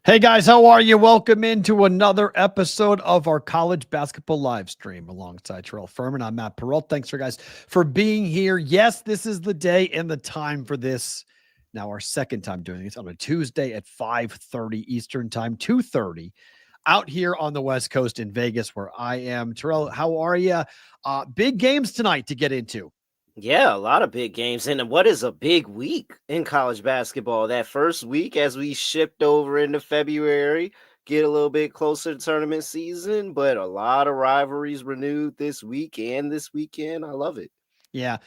Hey guys, how are you? Welcome into another episode of our college basketball live stream alongside Terrell, Furman. I'm Matt Perrault. Thanks for guys for being here. Yes, this is the day and the time for this. Now our second time doing this on a Tuesday at 5:30 Eastern time, 2:30 out here on the West Coast in Vegas where I am. Terrell, how are you? Big games tonight to get into. Yeah, a lot of big games. And what is a big week in college basketball? That first week, as we shipped over into February, get a little bit closer to tournament season, but a lot of rivalries renewed this week and this weekend. I love it. Yeah.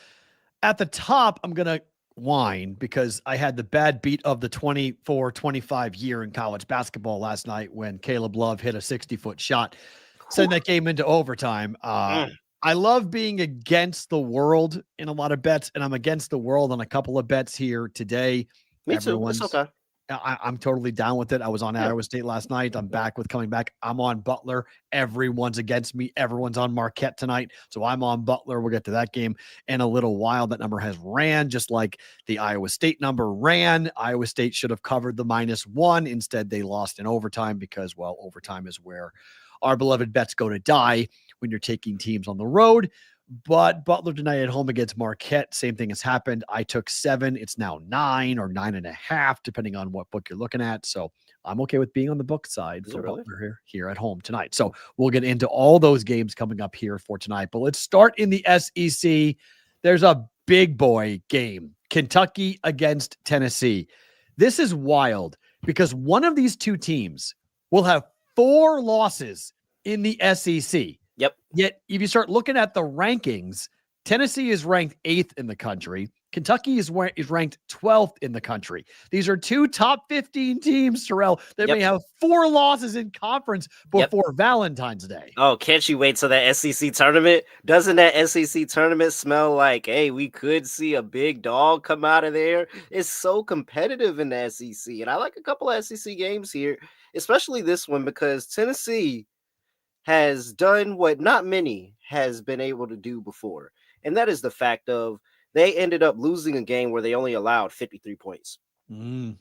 At the top, I'm going to whine because I had the bad beat of the 24-25 year in college basketball last night when Caleb Love hit a 60-foot shot, Whew. sending that game into overtime. Mm, I love being against the world in a lot of bets, and I'm against the world on a couple of bets here today. me too. It's Everyone's okay. I'm totally down with it. I was on Yeah. Iowa State last night. I'm back with coming back. I'm on Butler. Everyone's against me. Everyone's on Marquette tonight. So I'm on Butler. We'll get to that game in a little while. That number has ran just like the Iowa State number ran. Iowa State should have covered the -1. Instead, they lost in overtime because, well, overtime is where our beloved bets go to die when you're taking teams on the road. But Butler tonight at home against Marquette, same thing has happened. I took 7. It's now 9 or 9.5, depending on what book you're looking at. So I'm okay with being on the book side Is for it really? Butler here at home tonight. So we'll get into all those games coming up here for tonight. But let's start in the SEC. There's a big boy game, Kentucky against Tennessee. This is wild because one of these two teams will have 4 losses in the SEC. Yep. Yet, if you start looking at the rankings, Tennessee is ranked 8th in the country. Kentucky is ranked 12th in the country. These are two top 15 teams, Terrell, that Yep. may have 4 losses in conference Yep. before Valentine's Day. Oh, can't you wait till that SEC tournament? Doesn't that SEC tournament smell like, hey, we could see a big dog come out of there? It's so competitive in the SEC. And I like a couple of SEC games here, especially this one, because Tennessee has done what not many has been able to do before. And that is the fact of they ended up losing a game where they only allowed 53 points. Mm,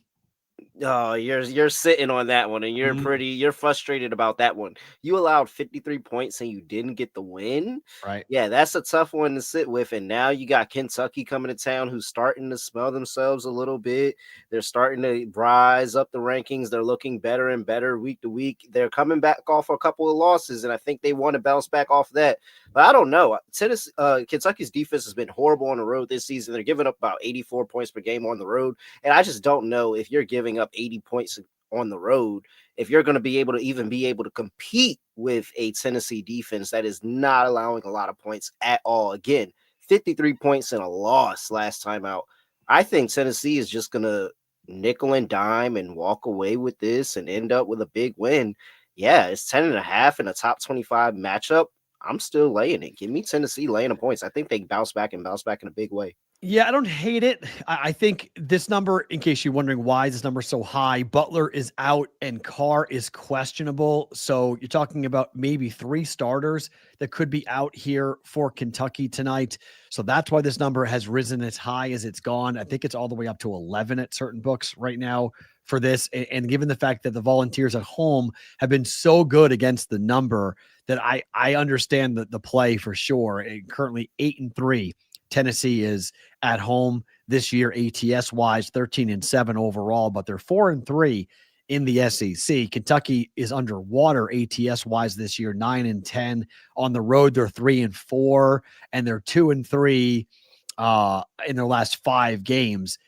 Oh, you're sitting on that one and mm, you're frustrated about that one. You allowed 53 points and you didn't get the win. right. Yeah, that's a tough one to sit with. And now you got Kentucky coming to town who's starting to smell themselves a little bit. They're starting to rise up the rankings. They're looking better and better week to week. They're coming back off a couple of losses, and I think they want to bounce back off that. But I don't know. Kentucky's defense has been horrible on the road this season. They're giving up about 84 points per game on the road. And I just don't know if you're giving up 80 points on the road, if you're going to be able to compete with a Tennessee defense that is not allowing a lot of points at all. Again, 53 points in a loss last time out. I think Tennessee is just going to nickel and dime and walk away with this and end up with a big win. Yeah, it's 10.5 in a top 25 matchup. I'm still laying it. Give me Tennessee laying the points. I think they bounce back in a big way. Yeah, I don't hate it. I think this number, in case you're wondering why is this number so high, Butler is out and Carr is questionable. So you're talking about maybe 3 starters that could be out here for Kentucky tonight. So that's why this number has risen as high as it's gone. I think it's all the way up to 11 at certain books right now for this. And given the fact that the Volunteers at home have been so good against the number, that I understand the play for sure. And currently 8-3. Tennessee is at home this year, ATS wise, 13-7 overall, but they're 4-3 in the SEC. Kentucky is underwater ATS wise this year, 9-10 on the road. They're 3-4 and they're 2-3 in their last 5 games.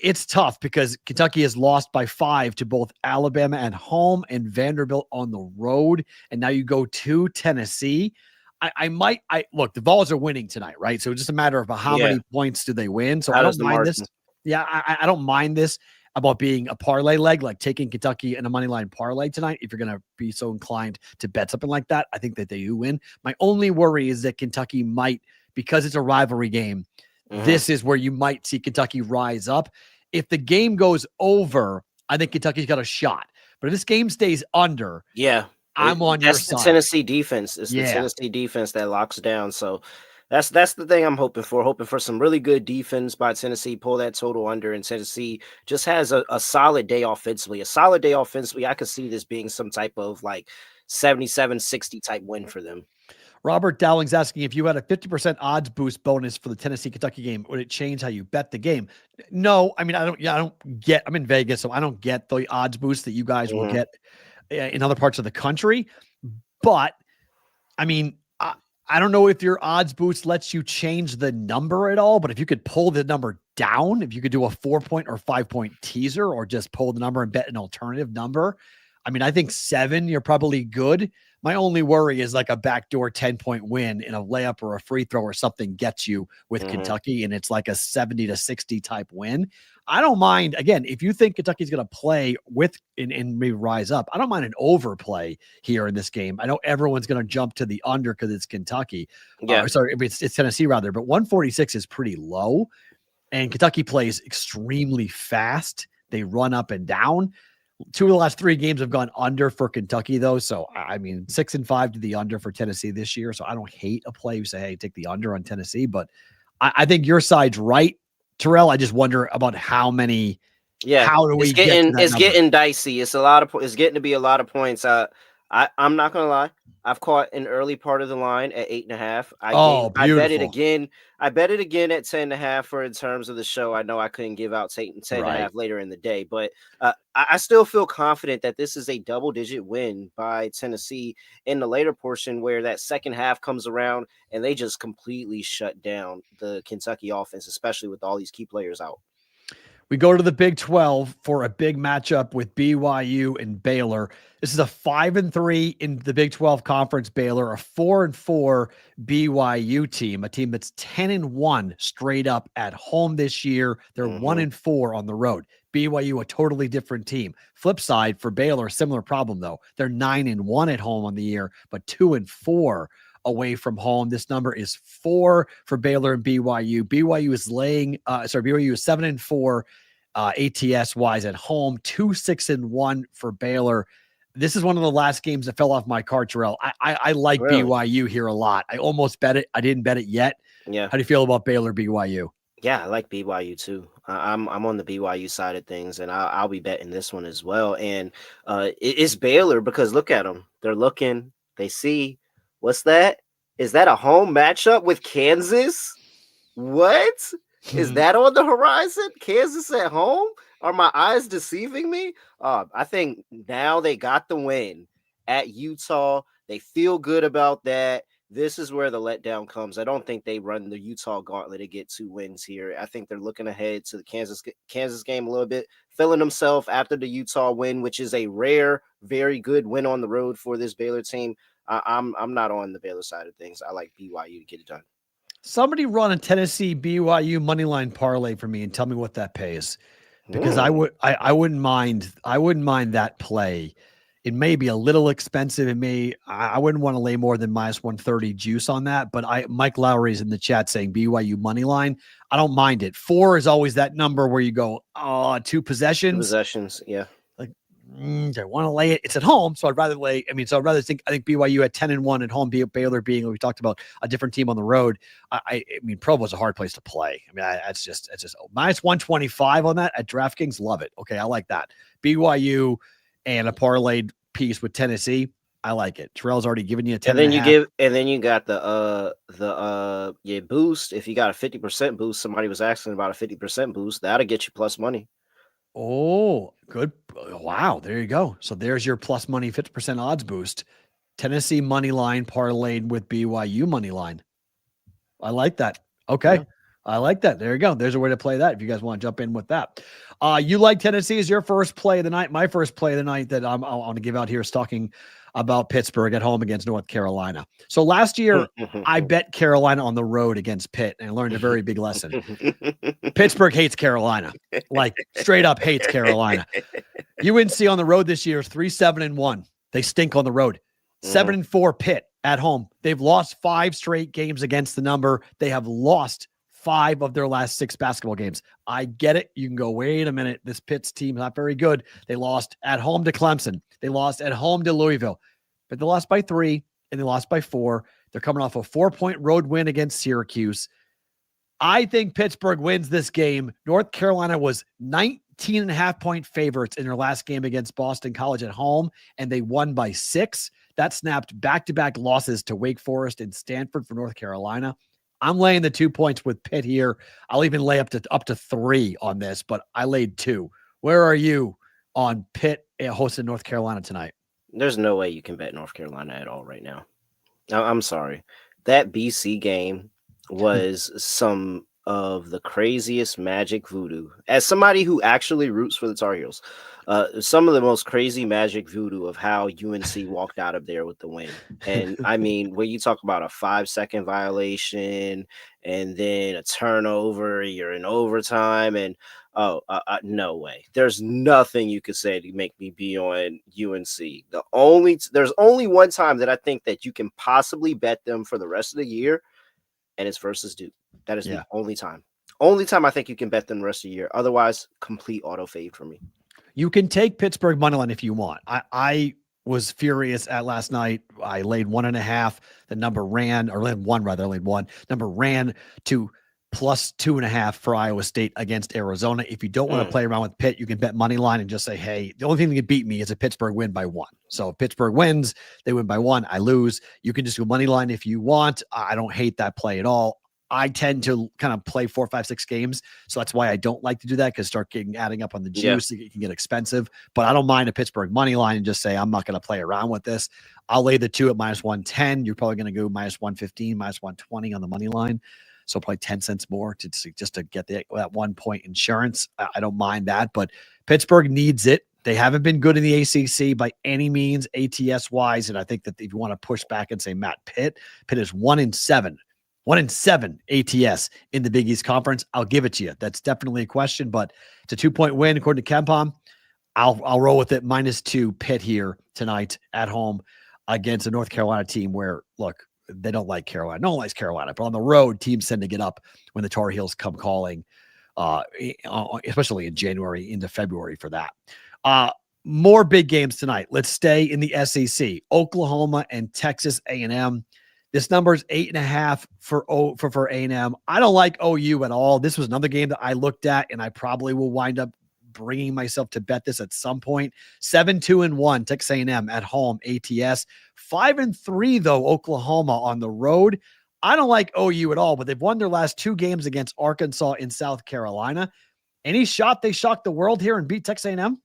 It's tough because Kentucky has lost by 5 to both Alabama at home and Vanderbilt on the road. And now you go to Tennessee. I look, the Vols are winning tonight, right? So it's just a matter of how Yeah. many points do they win. So I How does don't the mind this. margin? Yeah, I don't mind this about being a parlay leg, like taking Kentucky in a money line parlay tonight. If you're going to be so inclined to bet something like that, I think that they do win. My only worry is that Kentucky might, because it's a rivalry game, this is where you might see Kentucky rise up. If the game goes over, I think Kentucky's got a shot. But if this game stays under, Yeah. I'm on your That's the side. Tennessee defense. It's the Yeah. Tennessee defense that locks down. So That's the thing I'm hoping for. Hoping for some really good defense by Tennessee, pull that total under, and Tennessee just has a solid day offensively. A solid day offensively. I could see this being some type of like 77-60 type win for them. Robert Dowling's asking if you had a 50% odds boost bonus for the Tennessee-Kentucky game, would it change how you bet the game? No, I mean, I don't get, I'm in Vegas, so I don't get the odds boost that you guys will get in other parts of the country. But I mean, I don't know if your odds boost lets you change the number at all, but if you could pull the number down, if you could do a 4-point or 5-point teaser or just pull the number and bet an alternative number, I mean, I think 7, you're probably good. My only worry is like a backdoor 10-point win in a layup or a free throw or something gets you with Kentucky, and it's like a 70-60 type win. I don't mind. Again, if you think Kentucky's going to play with and maybe rise up, I don't mind an overplay here in this game. I know everyone's going to jump to the under because it's Kentucky. Yeah. Sorry, it's Tennessee rather, but 146 is pretty low, and Kentucky plays extremely fast. They run up and down. 2 of the last 3 games have gone under for Kentucky, though. So, I mean, 6-5 to the under for Tennessee this year. So I don't hate a play. You say, hey, take the under on Tennessee. But I think your side's right, Terrell. I just wonder about how many. Yeah, how do we it's getting get to that number? getting dicey. It's getting to be a lot of points. I'm not gonna lie. I've caught an early part of the line at 8.5. I bet it again. I bet it again at 10.5 for in terms of the show. I know I couldn't give out 10.5 later in the day, but I still feel confident that this is a double-digit win by Tennessee in the later portion where that second half comes around and they just completely shut down the Kentucky offense, especially with all these key players out. We go to the Big 12 for a big matchup with BYU and Baylor. This is a 5-3 in the Big 12 conference, Baylor, a 4-4 BYU team, a team that's 10-1 straight up at home this year. They're 1-4 on the road. BYU, a totally different team. Flip side for Baylor, similar problem though. They're 9-1 at home on the year, but 2-4 away from home. This number is 4 for Baylor and BYU. BYU is BYU is 7-4 ATS wise at home, 2-6-1 for Baylor. This is one of the last games that fell off my card, Terrell. I like BYU here a lot. I almost bet it. I didn't bet it yet. Yeah. How do you feel about Baylor BYU? Yeah, I like BYU too. I'm on the BYU side of things, and I'll be betting this one as well. And it's Baylor because look at them. They're looking. They see. What's that? Is that a home matchup with Kansas? What? Is that on the horizon? Kansas at home? Are my eyes deceiving me? I think now they got the win at Utah. They feel good about that. This is where the letdown comes. I don't think they run the Utah gauntlet to get 2 wins here. I think they're looking ahead to the Kansas game a little bit, feeling themselves after the Utah win, which is a rare, very good win on the road for this Baylor team. I'm not on the Baylor side of things. I like BYU to get it done. Somebody run a Tennessee BYU moneyline parlay for me and tell me what that pays, because I wouldn't mind that play. It may be a little expensive. I wouldn't want to lay more than -130 juice on that, but Mike Lowry's in the chat saying BYU money line. I don't mind it. 4 is always that number where you go, 2 possessions. 2 possessions, yeah. Like, I want to lay it. It's at home, so I'd rather think BYU at 10-1 at home, Baylor being, we talked about, a different team on the road. I mean, Provo's a hard place to play. I mean, it's just -125 on that at DraftKings. Love it. Okay, I like that. BYU and a parlayed piece with Tennessee. I like it. Terrell's already given you a 10. And then you got the boost. If you got a 50% boost, somebody was asking about a 50% boost. That'll get you plus money. Oh, good. Wow. There you go. So there's your plus money 50% odds boost. Tennessee money line parlayed with BYU money line. I like that. Okay. Yeah. I like that. There you go. There's a way to play that if you guys want to jump in with that. You like Tennessee as your first play of the night. My first play of the night that I want to give out here is talking about Pittsburgh at home against North Carolina. So last year, I bet Carolina on the road against Pitt, and I learned a very big lesson. Pittsburgh hates Carolina, like straight up hates Carolina. UNC on the road this year is 3-7-1. They stink on the road. 7-4 Pitt at home. They've lost 5 straight games against the number. They have lost 5 of their last 6 basketball games. I get it. You can go, wait a minute. This Pitt's team not very good. They lost at home to Clemson. They lost at home to Louisville, but they lost by 3 and they lost by 4 They're coming off a 4-point road win against Syracuse. I think Pittsburgh wins this game. North Carolina was 19.5-point favorites in their last game against Boston College at home, and they won by 6. That snapped back-to-back losses to Wake Forest and Stanford for North Carolina. I'm laying the 2 points with Pitt here. I'll even lay up to 3 on this, but I laid 2. Where are you on Pitt hosting North Carolina tonight? There's no way you can bet North Carolina at all right now. I'm sorry. That BC game was some of the craziest magic voodoo. As somebody who actually roots for the Tar Heels, some of the most crazy magic voodoo of how UNC walked out of there with the win. And I mean, when you talk about a 5-second violation and then a turnover, you're in overtime, and no way. There's nothing you could say to make me be on UNC. There's only one time that I think that you can possibly bet them for the rest of the year, and it's versus Duke. That is the only time. Only time I think you can bet them the rest of the year. Otherwise, complete auto fade for me. You can take Pittsburgh moneyline if you want. I was furious at last night. I laid 1.5. The number ran, or laid 1 rather, laid 1. Number ran to plus 2.5 for Iowa State against Arizona. If you don't want to play around with Pitt, you can bet money line and just say, hey, the only thing that can beat me is a Pittsburgh win by 1. So if Pittsburgh wins, they win by 1, I lose. You can just do money line if you want. I don't hate that play at all. I tend to kind of play 4, 5, 6 games. So that's why I don't like to do that, because adding up on the juice, it can get expensive. But I don't mind a Pittsburgh money line and just say, I'm not going to play around with this. I'll lay the 2 at minus 110. You're probably going to go minus 115, minus 120 on the money line. So probably 10 cents more just to get that 1 point insurance. I don't mind that, but Pittsburgh needs it. They haven't been good in the ACC by any means, ATS wise. And I think that if you want to push back and say Pitt is 1-7. 1-7 ATS in the Big East Conference. I'll give it to you. That's definitely a question, but it's a 2-point win according to KenPom. I'll roll with it. -2 Pitt here tonight at home against a North Carolina team where, look, they don't like Carolina. No one likes Carolina, but on the road, teams tend to get up when the Tar Heels come calling, especially in January into February for that. More big games tonight. Let's stay in the SEC. Oklahoma and Texas A&M. This number is 8.5 for A&M. I don't like OU at all. This was another game that I looked at, and I probably will wind up bringing myself to bet this at some point. 7-2-1 Texas A&M at home, ATS. 5-3 though Oklahoma on the road. I don't like OU at all, but they've won their last 2 games against Arkansas and South Carolina. Any shot they shock the world here and beat Texas A&M?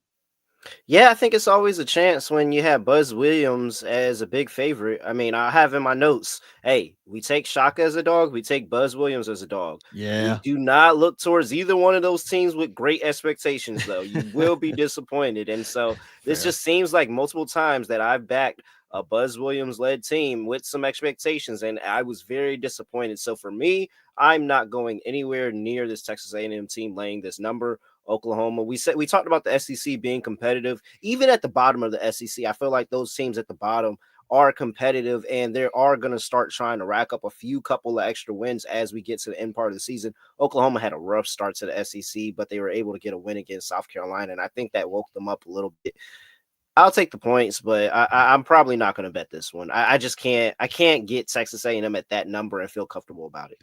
Yeah, I think it's always a chance when you have Buzz Williams as a big favorite. I mean, I have in my notes, hey, we take Shaka as a dog, we take Buzz Williams as a dog. Yeah. We do not look towards either one of those teams with great expectations, though. You will be disappointed. And so this just seems like multiple times that I've backed a Buzz Williams-led team with some expectations, and I was very disappointed. So for me, I'm not going anywhere near this Texas A&M team laying this number. Oklahoma. We talked about the SEC being competitive. Even at the bottom of the SEC, I feel like those teams at the bottom are competitive, and they are going to start trying to rack up a couple of extra wins as we get to the end part of the season. Oklahoma had a rough start to the SEC, but they were able to get a win against South Carolina, and I think that woke them up a little bit. I'll take the points, but I'm probably not going to bet this one. I just can't. I can't get Texas A&M at that number and feel comfortable about it.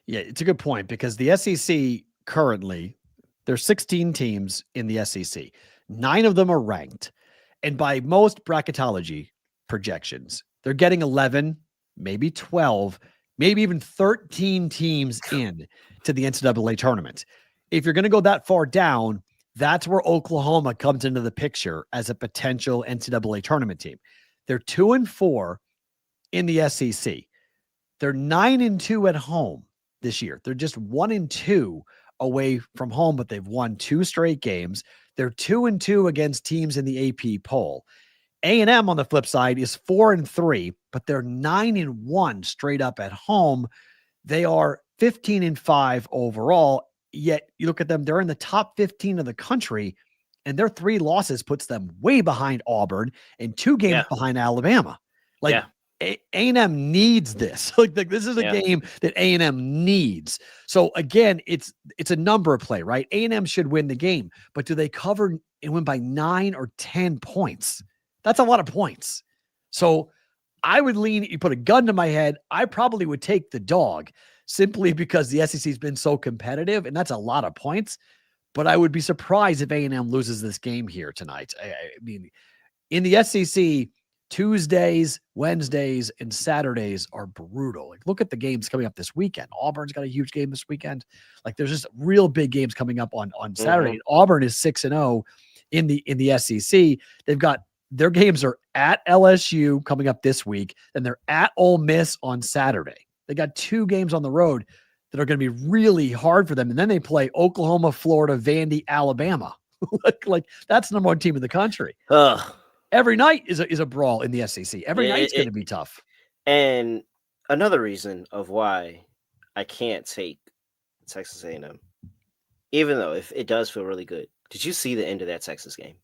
Yeah, it's a good point, because the SEC currently, there's 16 teams in the SEC. 9 of them are ranked. And by most bracketology projections, they're getting 11, maybe 12, maybe even 13 teams in to the NCAA tournament. If you're going to go that far down, that's where Oklahoma comes into the picture as a potential NCAA tournament team. They're 2-4 in the SEC. They're 9-2 at home this year. They're just 1-2 away from home, but they've won 2 straight games. They're 2-2 against teams in the AP poll. A&M on the flip side is 4-3, but they're 9-1 straight up at home. They are 15-5 overall. Yet you look at them, they're in the top 15 of the country, and their 3 losses puts them way behind Auburn and 2 games behind Alabama. A&M needs this. Like this is a game that A&M needs. So again, it's a number play, right? A&M should win the game, but do they cover and win by 9 or 10 points? That's a lot of points. So I would lean, you put a gun to my head, I probably would take the dog simply because the SEC has been so competitive, and that's a lot of points. But I would be surprised if A&M loses this game here tonight. I mean, in the SEC, Tuesdays, Wednesdays, and Saturdays are brutal. Like, look at the games coming up this weekend. Auburn's got a huge game this weekend. Like, there's just real big games coming up on Saturday. And Auburn is 6-0 in the SEC. They've got their games are at LSU coming up this week, and they're at Ole Miss on Saturday. They got 2 games on the road that are going to be really hard for them. And then they play Oklahoma, Florida, Vandy, Alabama. like that's the number 1 team in the country. Every night is a brawl in the SEC. Every night's going to be tough. And another reason of why I can't take Texas A&M, even though if it does feel really good. Did you see the end of that Texas game?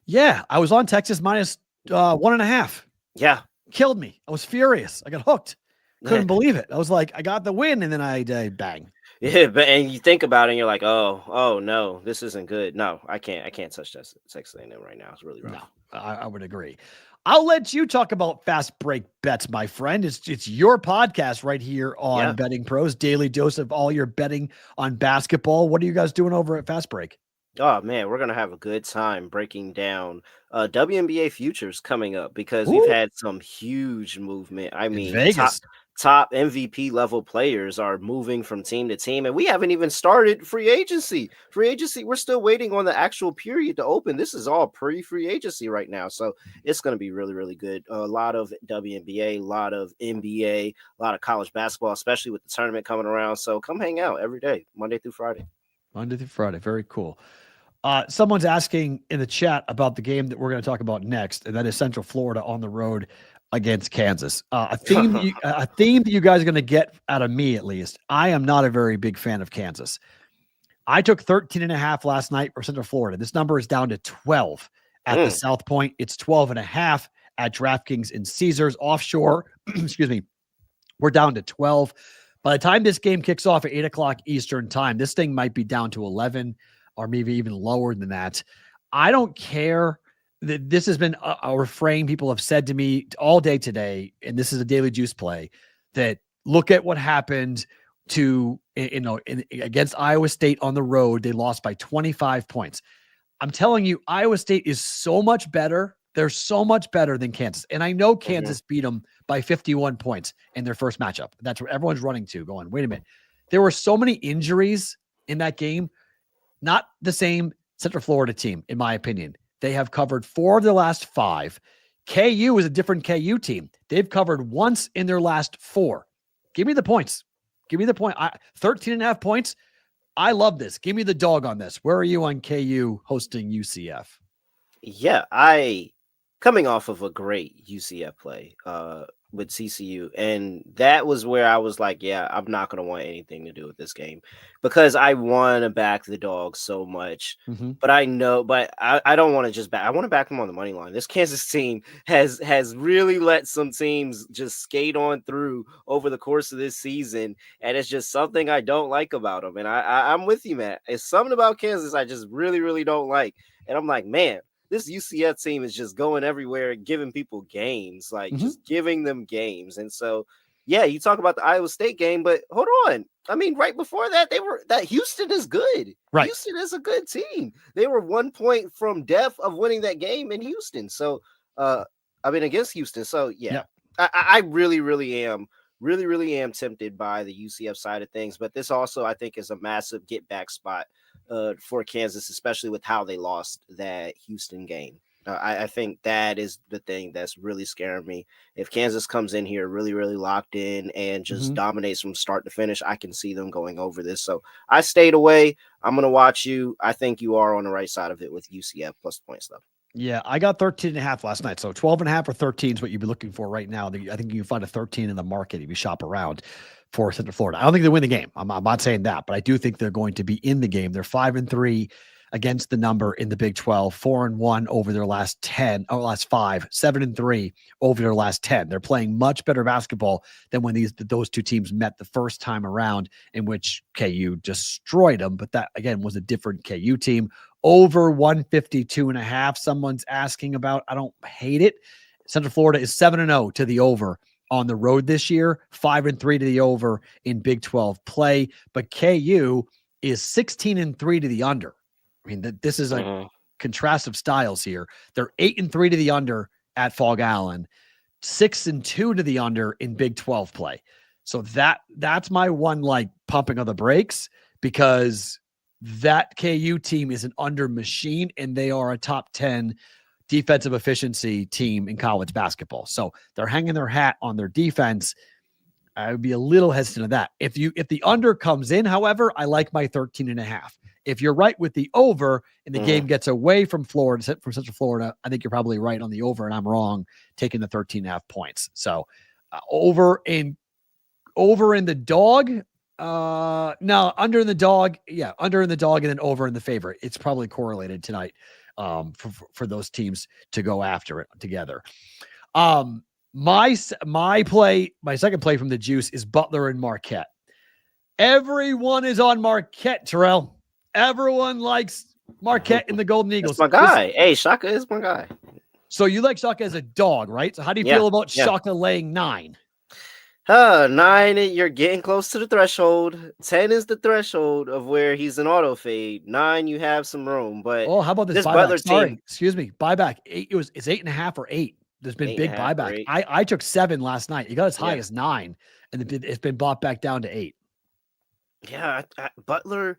Yeah, I was on Texas minus 1.5. Yeah. Killed me. I was furious. I got hooked. Couldn't believe it. I was like, I got the win, and then I bang. Yeah, but and you think about it, and you're like, oh no, this isn't good. No, I can't touch that Texas A&M right now. It's really rough. No, I would agree. I'll let you talk about fast break bets, my friend. It's your podcast right here on Betting Pros, daily dose of all your betting on basketball. What are you guys doing over at Fast Break? Oh man, we're gonna have a good time breaking down WNBA futures coming up because we've had some huge movement. I mean, Vegas. Top MVP level players are moving from team to team, and we haven't even started free agency. We're still waiting on the actual period to open. This is all pre-free agency right now, so it's going to be really, really good. A lot of WNBA, a lot of NBA, a lot of college basketball, especially with the tournament coming around. So come hang out every day, Monday through Friday. Monday through Friday. Very cool. Someone's asking in the chat about the game that we're going to talk about next, and that is Central Florida on the road against Kansas. A theme that you guys are going to get out of me, at least. I am not a very big fan of Kansas. I took 13.5 last night for Central Florida. This number is down to 12 at the South Point. It's 12.5 at DraftKings and Caesars offshore. Excuse me. We're down to 12. By the time this game kicks off at 8:00 Eastern time, this thing might be down to 11 or maybe even lower than that. I don't care. This has been a refrain people have said to me all day today, and this is a daily juice play, that look at what happened against Iowa State on the road. They lost by 25 points. I'm telling you, Iowa State is so much better. They're so much better than Kansas. And I know Kansas beat them by 51 points in their first matchup. That's what everyone's running to, going, wait a minute. There were so many injuries in that game. Not the same Central Florida team, in my opinion. They have covered 4 of their last 5. KU is a different KU team. They've covered once in their last 4. Give me the points. Give me the point. 13.5 points. I love this. Give me the dog on this. Where are you on KU hosting UCF? Yeah, coming off of a great UCF play with CCU, and that was where I was like, yeah, I'm not going to want anything to do with this game because I want to back the Dogs so much. But I don't want to just back. I want to back them on the money line. This Kansas team has really let some teams just skate on through over the course of this season, and it's just something I don't like about them. And I'm with you, Matt. It's something about Kansas I just really, really don't like. And I'm like, man, this UCF team is just going everywhere and giving people games, just giving them games. And so, yeah, you talk about the Iowa State game, but hold on. I mean, right before that, Houston is good. Right. Houston is a good team. They were 1 point from death of winning that game in Houston. So, against Houston. So, yeah. I really, really am tempted by the UCF side of things. But this also, I think, is a massive get back spot for Kansas, especially with how they lost that Houston game. I think that is the thing that's really scaring me. If Kansas comes in here really, really locked in and just dominates from start to finish, I can see them going over this. So I stayed away. I'm going to watch you. I think you are on the right side of it with UCF plus points, though. Yeah, I got 13.5 last night. So 12.5 or 13 is what you'd be looking for right now. I think you can find a 13 in the market if you shop around for Central Florida. I don't think they win the game. I'm not saying that, but I do think they're going to be in the game. They're 5-3 against the number in the Big 12, 4-1 over their last 5, 7-3 over their last 10. They're playing much better basketball than when those two teams met the first time around, in which KU destroyed them. But that, again, was a different KU team. Over 152.5, someone's asking about. I don't hate it. Central Florida is 7-0 to the over on the road this year, 5-3 to the over in Big 12 play. But KU is 16-3 to the under. I mean, this is a contrast of styles here. They're 8-3 to the under at Fog Allen, 6-2 to the under in Big 12 play. So that's my one like pumping of the brakes, because that KU team is an under machine and they are a top 10 defensive efficiency team in college basketball. So they're hanging their hat on their defense. I would be a little hesitant of that. If the under comes in, however, I like my 13.5. If you're right with the over and the game gets away from Florida, from Central Florida, I think you're probably right on the over, and I'm wrong taking the 13.5 points. So over in the dog. No, under in the dog. Yeah, under in the dog and then over in the favorite. It's probably correlated tonight for those teams to go after it together. My second play from the juice is Butler and Marquette. Everyone is on Marquette, Terrell. Everyone likes Marquette and the Golden Eagles. That's my guy. Hey, Shaka is my guy. So you like Shaka as a dog, right? So how do you feel about Shaka laying 9? 9, you're getting close to the threshold. 10 is the threshold of where he's an auto fade. 9, you have some room. But how about this buyback? Butler Sorry, team, excuse me. Buyback. It's 8.5 or 8. There's been big buyback. I took 7 last night. It got as high as 9, and it's been bought back down to 8. Yeah, Butler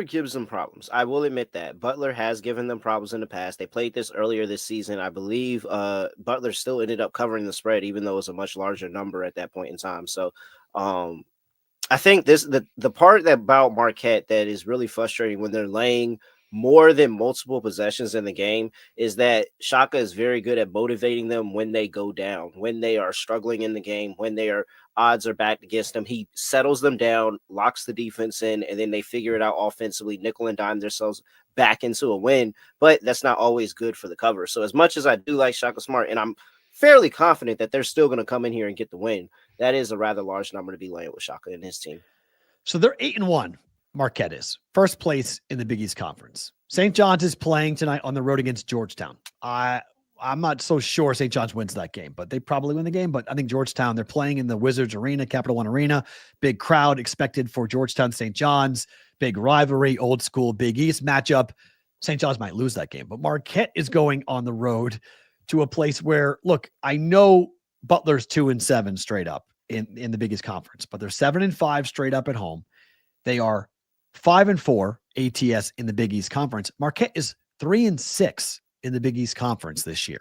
gives them problems. I will admit that. Butler has given them problems in the past. They played this earlier this season. I believe Butler still ended up covering the spread, even though it was a much larger number at that point in time. So I think the part about Marquette that is really frustrating when they're laying more than multiple possessions in the game is that Shaka is very good at motivating them when they go down, when they are struggling in the game, when their odds are backed against them. He settles them down, locks the defense in, and then they figure it out offensively, nickel and dime themselves back into a win. But that's not always good for the cover. So as much as I do like Shaka Smart, and I'm fairly confident that they're still going to come in here and get the win, that is a rather large number to be laying with Shaka and his team. So they're 8-1. Marquette is first place in the Big East Conference. St. John's is playing tonight on the road against Georgetown. I'm not so sure St. John's wins that game, but they probably win the game. But I think Georgetown, they're playing in the Wizards Arena, Capital One Arena. Big crowd expected for Georgetown, St. John's. Big rivalry, old school Big East matchup. St. John's might lose that game, but Marquette is going on the road to a place where, look, I know Butler's 2-7 straight up in the Big East Conference, but they're 7-5 straight up at home. They are 5-4 ATS in the Big East Conference. Marquette is 3-6 in the Big East Conference this year.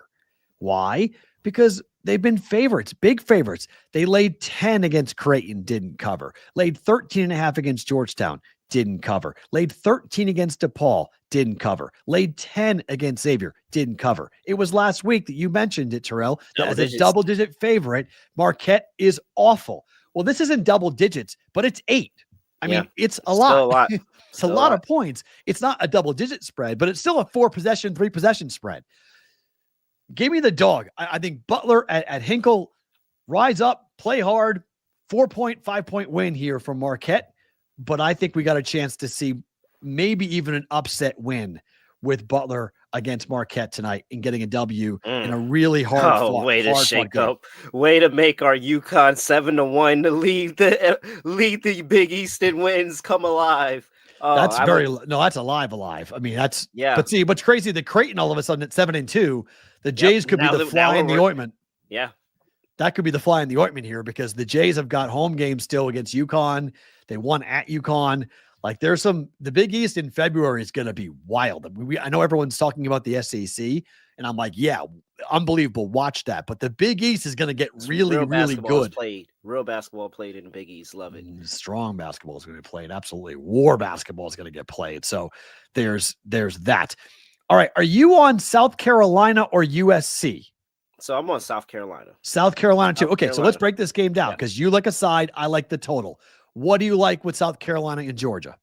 Why? Because they've been favorites, big favorites. They laid 10 against Creighton, didn't cover. Laid 13.5 against Georgetown, didn't cover. Laid 13 against DePaul, didn't cover. Laid 10 against Xavier, didn't cover. It was last week that you mentioned it, Terrell, that as a double-digit favorite, Marquette is awful. Well, this isn't double digits, but it's 8. I mean, it's a lot. It's a lot of points. It's not a double-digit spread, but it's still a 4-possession, 3-possession spread. Give me the dog. I think Butler at Hinkle, rise up, play hard, 4-point, 5-point win here from Marquette. But I think we got a chance to see maybe even an upset win with Butler against Marquette tonight and getting a W in a really hard way to shake up. Way to make our UConn 7-1 to lead the Big East and wins come alive. That's alive. I mean, that's But see, what's crazy, the Creighton all of a sudden at 7-2, the Jays could be the fly in the ointment. Yeah. That could be the fly in the ointment here because the Jays have got home games still against UConn. They won at UConn. Like the Big East in February is going to be wild. I know everyone's talking about the SEC, and I'm like, yeah, unbelievable. Watch that. But the Big East is going to get really, really good. Real basketball played in the Big East. Love it. Strong basketball is going to be played. Absolutely. War basketball is going to get played. So there's that. All right. Are you on South Carolina or USC? So I'm on South Carolina. South Carolina too. Okay. So let's break this game down because you like a side. I like the total. What do you like with South Carolina and Georgia?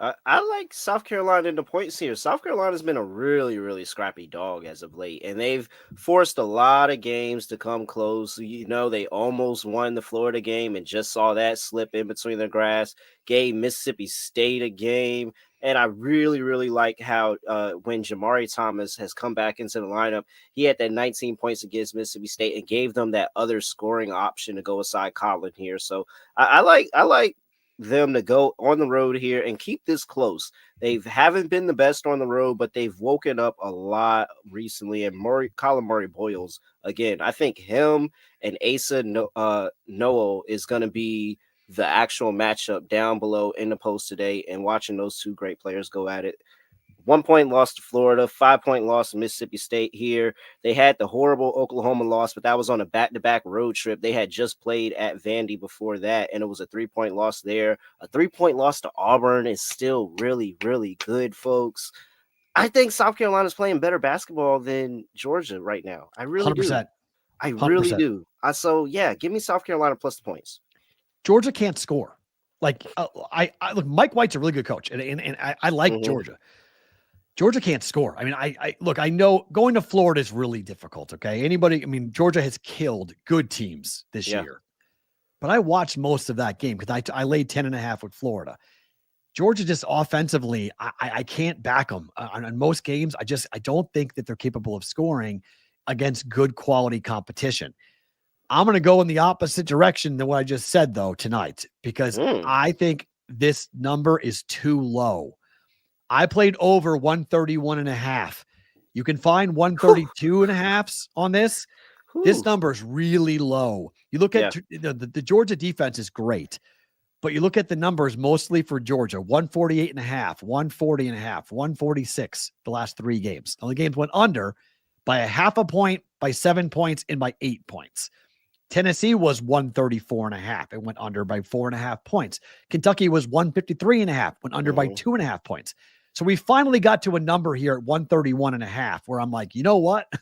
I like South Carolina in the points here. South Carolina's been a really, really scrappy dog as of late, and they've forced a lot of games to come close. You know, they almost won the Florida game and just saw that slip in between the grass. Gave Mississippi State a game. And I really, really like how when Jamari Thomas has come back into the lineup, he had that 19 points against Mississippi State and gave them that other scoring option to go aside Colin here. So I like them to go on the road here and keep this close. They haven't been the best on the road, but they've woken up a lot recently. And Colin Murray Boyles, again, I think him and Asa Noel is going to be the actual matchup down below in the post today, and watching those two great players go at it. 1 point loss to Florida, 5 point loss to Mississippi State here. They had the horrible Oklahoma loss, but that was on a back-to-back road trip. They had just played at Vandy before that, and it was a 3 point loss there. A 3 point loss to Auburn is still really, really good, folks. I think South Carolina's playing better basketball than Georgia right now. I really do. 100%. I really 100%. do. So, yeah, give me South Carolina plus the points. Georgia can't score. Like I look, Mike White's a really good coach, and I like Georgia. Georgia can't score. I mean, I know going to Florida is really difficult. Okay. Georgia has killed good teams this year, but I watched most of that game because I laid 10.5 with Florida. Georgia just offensively, I can't back them on most games. I don't think that they're capable of scoring against good quality competition. I'm going to go in the opposite direction than what I just said though tonight, because I think this number is too low. I played over 131.5. You can find 132.5 on this. This number is really low. You look at the Georgia defense is great, but you look at the numbers mostly for Georgia, 148.5, 140.5, 146 the last 3 games. The only games went under by a half a point, by 7 points, and by 8 points. Tennessee was 134.5. It went under by 4.5 points. Kentucky was 153.5, went under by 2.5 points. So we finally got to a number here at 131.5 where I'm like, you know what?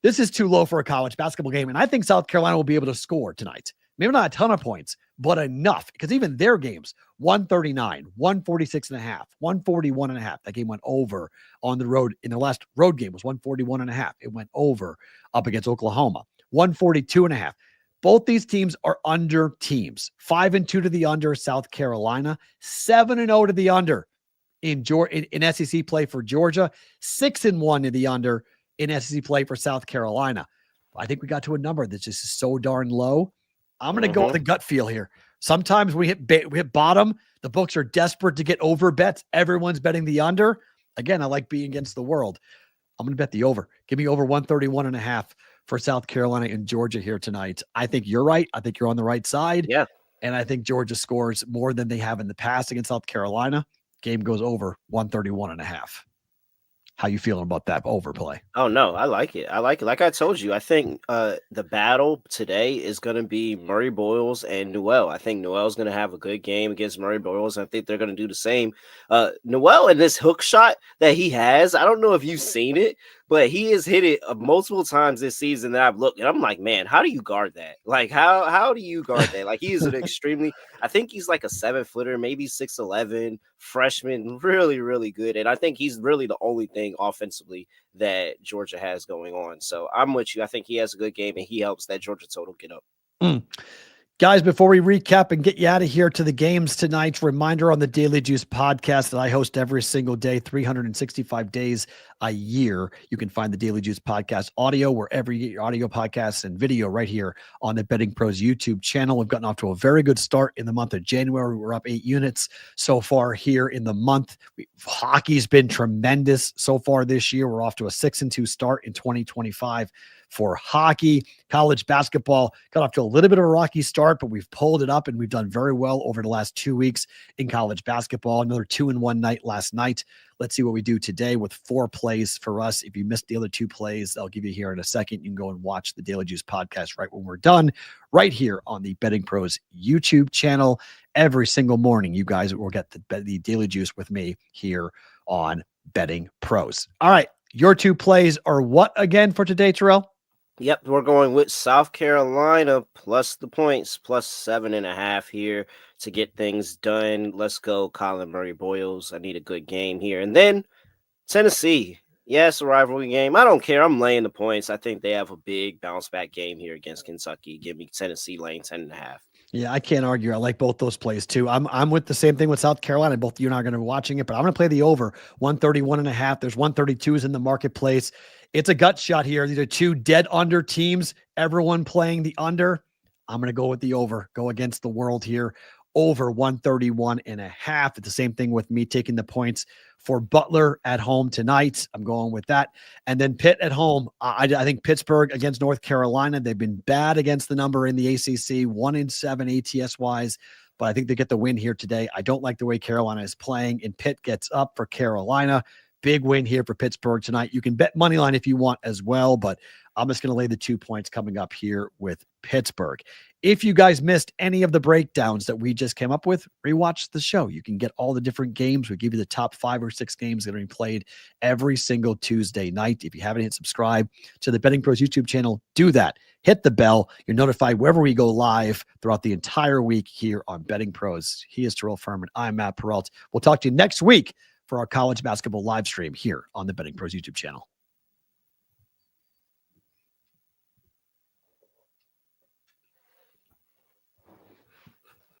This is too low for a college basketball game. And I think South Carolina will be able to score tonight. Maybe not a ton of points, but enough. Because even their games, 139, 146.5, 141.5. That game went over on the road. In the last road game was 141.5. It went over up against Oklahoma. 142.5. Both these teams are under teams. 5-2 to the under, South Carolina. 7-0 to the under in SEC play for Georgia. 6-1 to the under in SEC play for South Carolina. I think we got to a number that's just so darn low. I'm going to go with the gut feel here. Sometimes we hit bottom. The books are desperate to get over bets. Everyone's betting the under. Again, I like being against the world. I'm going to bet the over. Give me over 131.5 for South Carolina and Georgia here tonight. I think you're right. I think you're on the right side. Yeah. And I think Georgia scores more than they have in the past against South Carolina. Game goes over 131.5. How you feeling about that overplay? Oh, no, I like it. Like I told you, I think the battle today is going to be Murray Boyles and Newell. I think Newell's going to have a good game against Murray Boyles. I think they're going to do the same. Newell and this hook shot that he has, I don't know if you've seen it, but he has hit it multiple times this season that I've looked, and I'm like, man, how do you guard that? Like, how do you guard that? Like, he is an extremely, I think he's like a 7-footer, maybe 6'11", freshman, really, really good. And I think he's really the only thing offensively that Georgia has going on. So I'm with you. I think he has a good game, and he helps that Georgia total get up. Guys, before we recap and get you out of here to the games tonight, reminder on the Daily Juice podcast that I host every single day, 365 days a year. You can find the Daily Juice podcast audio wherever you get your audio podcasts and video right here on the BettingPros YouTube channel. We've gotten off to a very good start in the month of January. We're up 8 units so far here in the month. Hockey's been tremendous so far this year. We're off to a 6-2 start in 2025 for hockey. College basketball got off to a little bit of a rocky start, but we've pulled it up and we've done very well over the last 2 weeks in college basketball. Another 2-1 night last night. Let's see what we do today with 4 plays for us. If you missed the other 2 plays, I'll give you here in a second. You can go and watch the Daily Juice podcast right when we're done, right here on the Betting Pros YouTube channel. Every single morning, you guys will get the Daily Juice with me here on Betting Pros. All right. Your 2 plays are what again for today, Terrell? Yep, we're going with South Carolina plus the points, plus 7.5 here to get things done. Let's go, Colin Murray Boyles. I need a good game here. And then Tennessee. Yes, a rivalry game. I don't care. I'm laying the points. I think they have a big bounce back game here against Kentucky. Give me Tennessee laying 10.5. Yeah, I can't argue. I like both those plays too. I'm with the same thing with South Carolina. Both you and I are going to be watching it, but I'm going to play the over 131.5. There's 132s in the marketplace. It's a gut shot here. These are two dead under teams. Everyone playing the under. I'm going to go with the over. Go against the world here. Over 131.5. It's the same thing with me taking the points for Butler at home tonight. I'm going with that. And then Pitt at home. I think Pittsburgh against North Carolina. They've been bad against the number in the ACC, 1-7 ATS wise, but I think they get the win here today. I don't like the way Carolina is playing, and Pitt gets up for Carolina. Big win here for Pittsburgh tonight. You can bet money line if you want as well, but I'm just going to lay the 2 points coming up here with Pittsburgh. If you guys missed any of the breakdowns that we just came up with, rewatch the show. You can get all the different games. We give you the top 5 or 6 games that are being played every single Tuesday night. If you haven't hit subscribe to the Betting Pros YouTube channel, do that. Hit the bell. You're notified wherever we go live throughout the entire week here on Betting Pros. He is Terrell Furman. I'm Matt Perrault. We'll talk to you next week for our college basketball live stream here on the Betting Pros YouTube channel.